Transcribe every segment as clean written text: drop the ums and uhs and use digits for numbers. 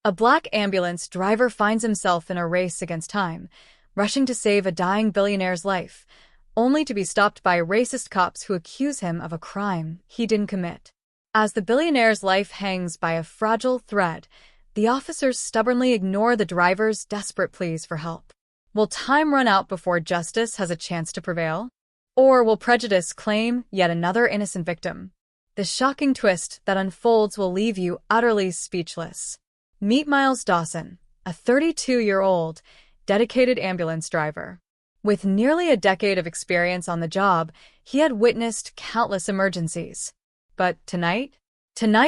A black ambulance driver finds himself in a race against time, rushing to save a dying billionaire's life, only to be stopped by racist cops who accuse him of a crime he didn't commit. As the billionaire's life hangs by a fragile thread, the officers stubbornly ignore the driver's desperate pleas for help. Will time run out before justice has a chance to prevail? Or will prejudice claim yet another innocent victim? The shocking twist that unfolds will leave you utterly speechless. Meet Miles Dawson, a 32-year-old, dedicated ambulance driver. With nearly a decade of experience on the job, he had witnessed countless emergencies. But tonight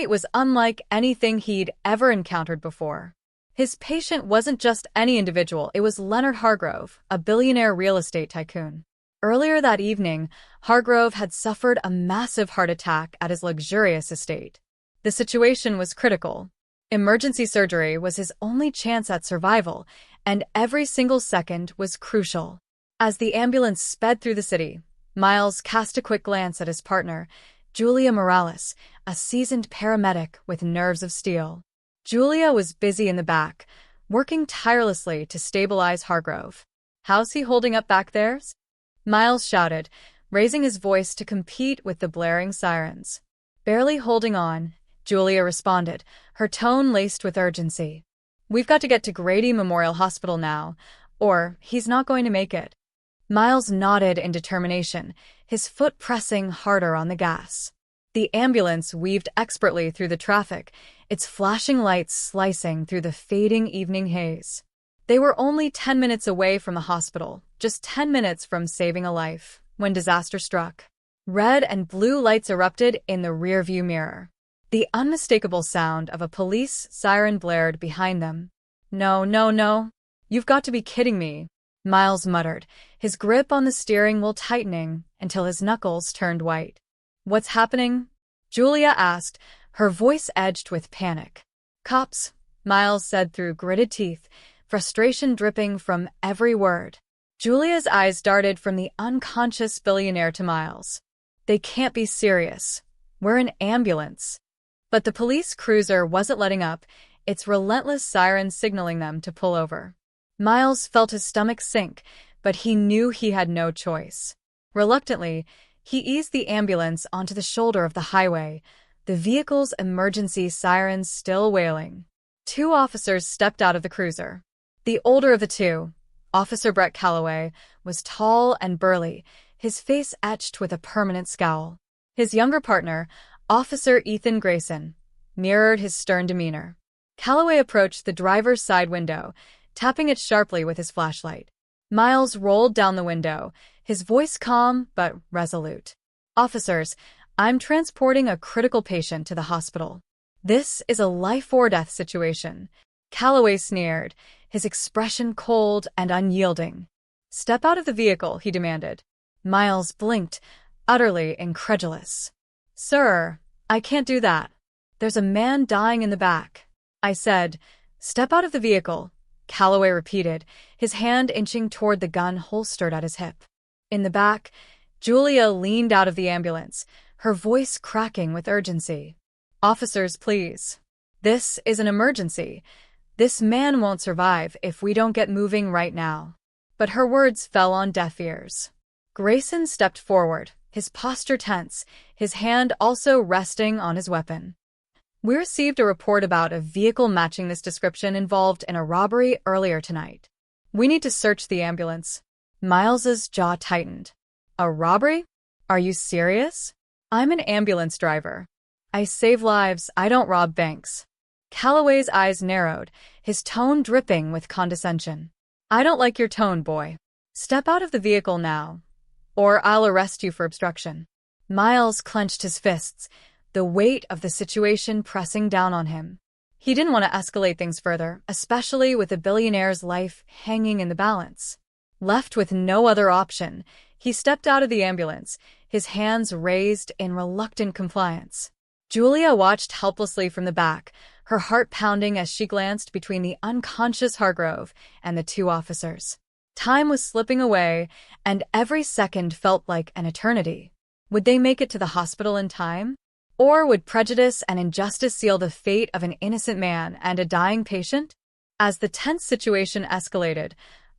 was unlike anything he'd ever encountered before. His patient wasn't just any individual, it was Leonard Hargrove, a billionaire real estate tycoon. Earlier that evening, Hargrove had suffered a massive heart attack at his luxurious estate. The situation was critical. Emergency surgery was his only chance at survival, and every single second was crucial. As the ambulance sped through the city, Miles cast a quick glance at his partner, Julia Morales, a seasoned paramedic with nerves of steel. Julia was busy in the back, working tirelessly to stabilize Hargrove. "How's he holding up back there?" Miles shouted, raising his voice to compete with the blaring sirens. "Barely holding on," Julia responded, her tone laced with urgency. "We've got to get to Grady Memorial Hospital now, or he's not going to make it." Miles nodded in determination, his foot pressing harder on the gas. The ambulance weaved expertly through the traffic, its flashing lights slicing through the fading evening haze. They were only 10 minutes away from the hospital, just 10 minutes from saving a life, when disaster struck. Red and blue lights erupted in the rearview mirror. The unmistakable sound of a police siren blared behind them. "No, no, no. You've got to be kidding me," Miles muttered, his grip on the steering wheel tightening until his knuckles turned white. "What's happening?" Julia asked, her voice edged with panic. "Cops," Miles said through gritted teeth, frustration dripping from every word. Julia's eyes darted from the unconscious billionaire to Miles. "They can't be serious. We're an ambulance." But the police cruiser wasn't letting up, its relentless siren signaling them to pull over. Miles felt his stomach sink, but he knew he had no choice. Reluctantly, he eased the ambulance onto the shoulder of the highway, the vehicle's emergency sirens still wailing. Two officers stepped out of the cruiser. The older of the two, Officer Brett Calloway, was tall and burly, his face etched with a permanent scowl. His younger partner, Officer Ethan Grayson, mirrored his stern demeanor. Calloway approached the driver's side window, tapping it sharply with his flashlight. Miles rolled down the window, his voice calm but resolute. "Officers, I'm transporting a critical patient to the hospital. This is a life-or-death situation." Calloway sneered, his expression cold and unyielding. "Step out of the vehicle," he demanded. Miles blinked, utterly incredulous. "Sir, I can't do that. There's a man dying in the back." "I said, step out of the vehicle," Calloway repeated, his hand inching toward the gun holstered at his hip. In the back, Julia leaned out of the ambulance, her voice cracking with urgency. "Officers, please. This is an emergency. This man won't survive if we don't get moving right now." But her words fell on deaf ears. Grayson stepped forward, his posture tense, his hand also resting on his weapon. "We received a report about a vehicle matching this description involved in a robbery earlier tonight. We need to search the ambulance." Miles's jaw tightened. "A robbery? Are you serious? I'm an ambulance driver. I save lives, I don't rob banks." Calloway's eyes narrowed, his tone dripping with condescension. "I don't like your tone, boy. Step out of the vehicle now, or I'll arrest you for obstruction." Miles clenched his fists, the weight of the situation pressing down on him. He didn't want to escalate things further, especially with the billionaire's life hanging in the balance. Left with no other option, he stepped out of the ambulance, his hands raised in reluctant compliance. Julia watched helplessly from the back, her heart pounding as she glanced between the unconscious Hargrove and the two officers. Time was slipping away, and every second felt like an eternity. Would they make it to the hospital in time? Or would prejudice and injustice seal the fate of an innocent man and a dying patient? As the tense situation escalated,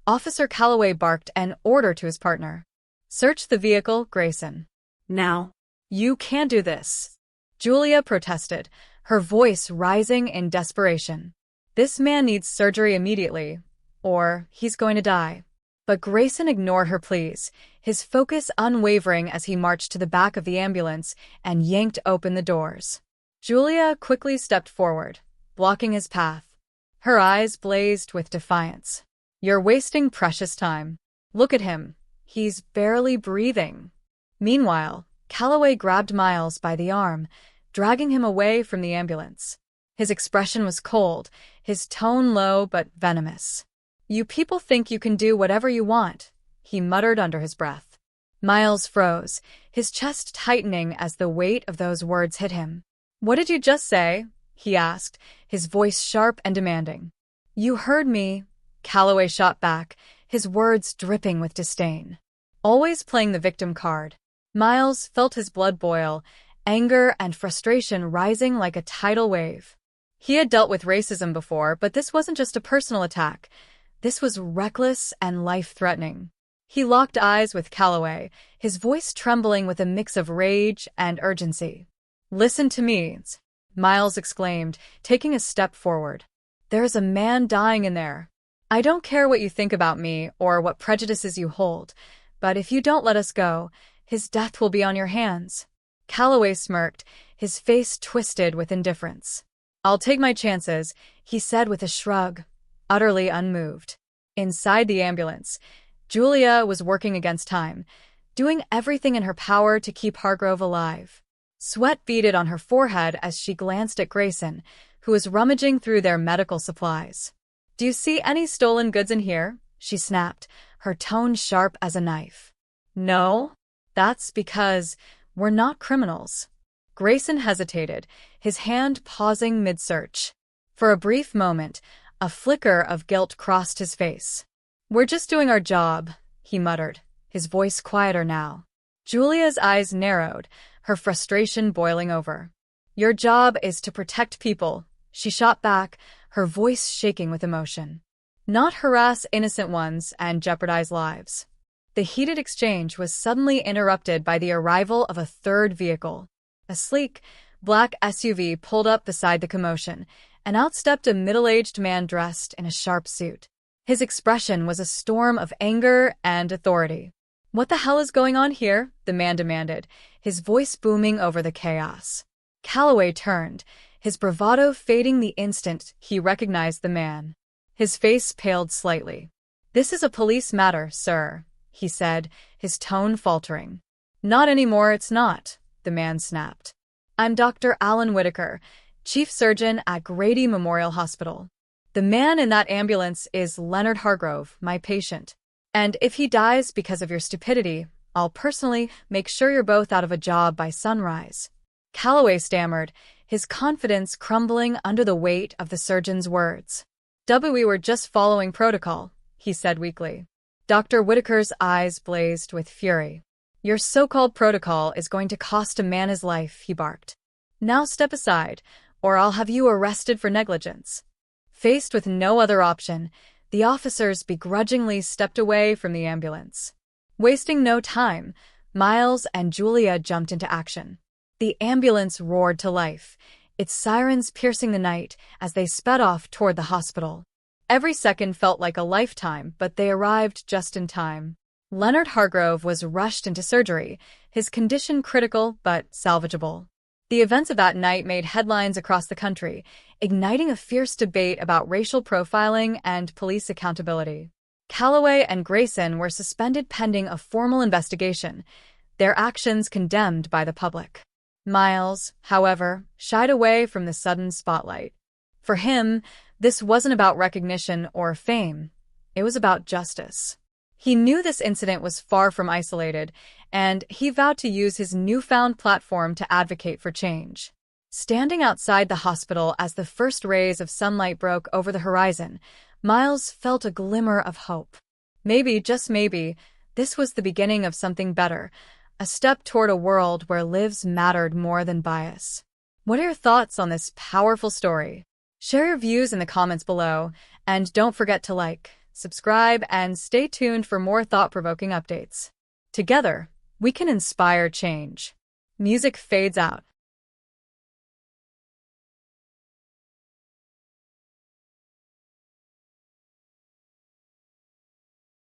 Officer Calloway barked an order to his partner. "Search the vehicle, Grayson." "Now." "You can't do this," Julia protested, her voice rising in desperation. "This man needs surgery immediately, or he's going to die." But Grayson ignored her pleas, his focus unwavering as he marched to the back of the ambulance and yanked open the doors. Julia quickly stepped forward, blocking his path. Her eyes blazed with defiance. "You're wasting precious time. Look at him. He's barely breathing." Meanwhile, Calloway grabbed Miles by the arm, dragging him away from the ambulance. His expression was cold, his tone low but venomous. "You people think you can do whatever you want," he muttered under his breath. Miles froze, his chest tightening as the weight of those words hit him. "What did you just say?" he asked, his voice sharp and demanding. "You heard me," Calloway shot back, his words dripping with disdain. Always playing the victim card. Miles felt his blood boil, anger and frustration rising like a tidal wave. He had dealt with racism before, but this wasn't just a personal attack. This was reckless and life-threatening. He locked eyes with Calloway, his voice trembling with a mix of rage and urgency. "Listen to me," Miles exclaimed, taking a step forward. "There's a man dying in there. I don't care what you think about me or what prejudices you hold, but if you don't let us go, his death will be on your hands." Calloway smirked, his face twisted with indifference. "I'll take my chances," he said with a shrug, utterly unmoved. Inside the ambulance, Julia was working against time, doing everything in her power to keep Hargrove alive. Sweat beaded on her forehead as she glanced at Grayson, who was rummaging through their medical supplies. "Do you see any stolen goods in here?" she snapped, her tone sharp as a knife. "No? That's because we're not criminals." Grayson hesitated, his hand pausing mid-search. For a brief moment, a flicker of guilt crossed his face. "We're just doing our job," he muttered, his voice quieter now. Julia's eyes narrowed, her frustration boiling over. "Your job is to protect people," she shot back, her voice shaking with emotion. "Not harass innocent ones and jeopardize lives." The heated exchange was suddenly interrupted by the arrival of a third vehicle. A sleek, black SUV pulled up beside the commotion, and out stepped a middle-aged man dressed in a sharp suit. His expression was a storm of anger and authority. "What the hell is going on here?" the man demanded, his voice booming over the chaos. Calloway turned, his bravado fading the instant he recognized the man. His face paled slightly. "This is a police matter, sir," he said, his tone faltering. "Not anymore, it's not," the man snapped. "I'm Dr. Alan Whitaker, chief surgeon at Grady Memorial Hospital. The man in that ambulance is Leonard Hargrove, my patient. And if he dies because of your stupidity, I'll personally make sure you're both out of a job by sunrise." Calloway stammered, his confidence crumbling under the weight of the surgeon's words. "We were just following protocol," he said weakly. Dr. Whitaker's eyes blazed with fury. "Your so-called protocol is going to cost a man his life," he barked. "Now step aside, or I'll have you arrested for negligence." Faced with no other option, the officers begrudgingly stepped away from the ambulance. Wasting no time, Miles and Julia jumped into action. The ambulance roared to life, its sirens piercing the night as they sped off toward the hospital. Every second felt like a lifetime, but they arrived just in time. Leonard Hargrove was rushed into surgery, his condition critical but salvageable. The events of that night made headlines across the country, igniting a fierce debate about racial profiling and police accountability. Calloway and Grayson were suspended pending a formal investigation, their actions condemned by the public. Miles, however, shied away from the sudden spotlight. For him, this wasn't about recognition or fame. It was about justice. He knew this incident was far from isolated, and he vowed to use his newfound platform to advocate for change. Standing outside the hospital as the first rays of sunlight broke over the horizon, Miles felt a glimmer of hope. Maybe, just maybe, this was the beginning of something better, a step toward a world where lives mattered more than bias. What are your thoughts on this powerful story? Share your views in the comments below, and don't forget to like, subscribe, and stay tuned for more thought-provoking updates. Together, we can inspire change. Music fades out.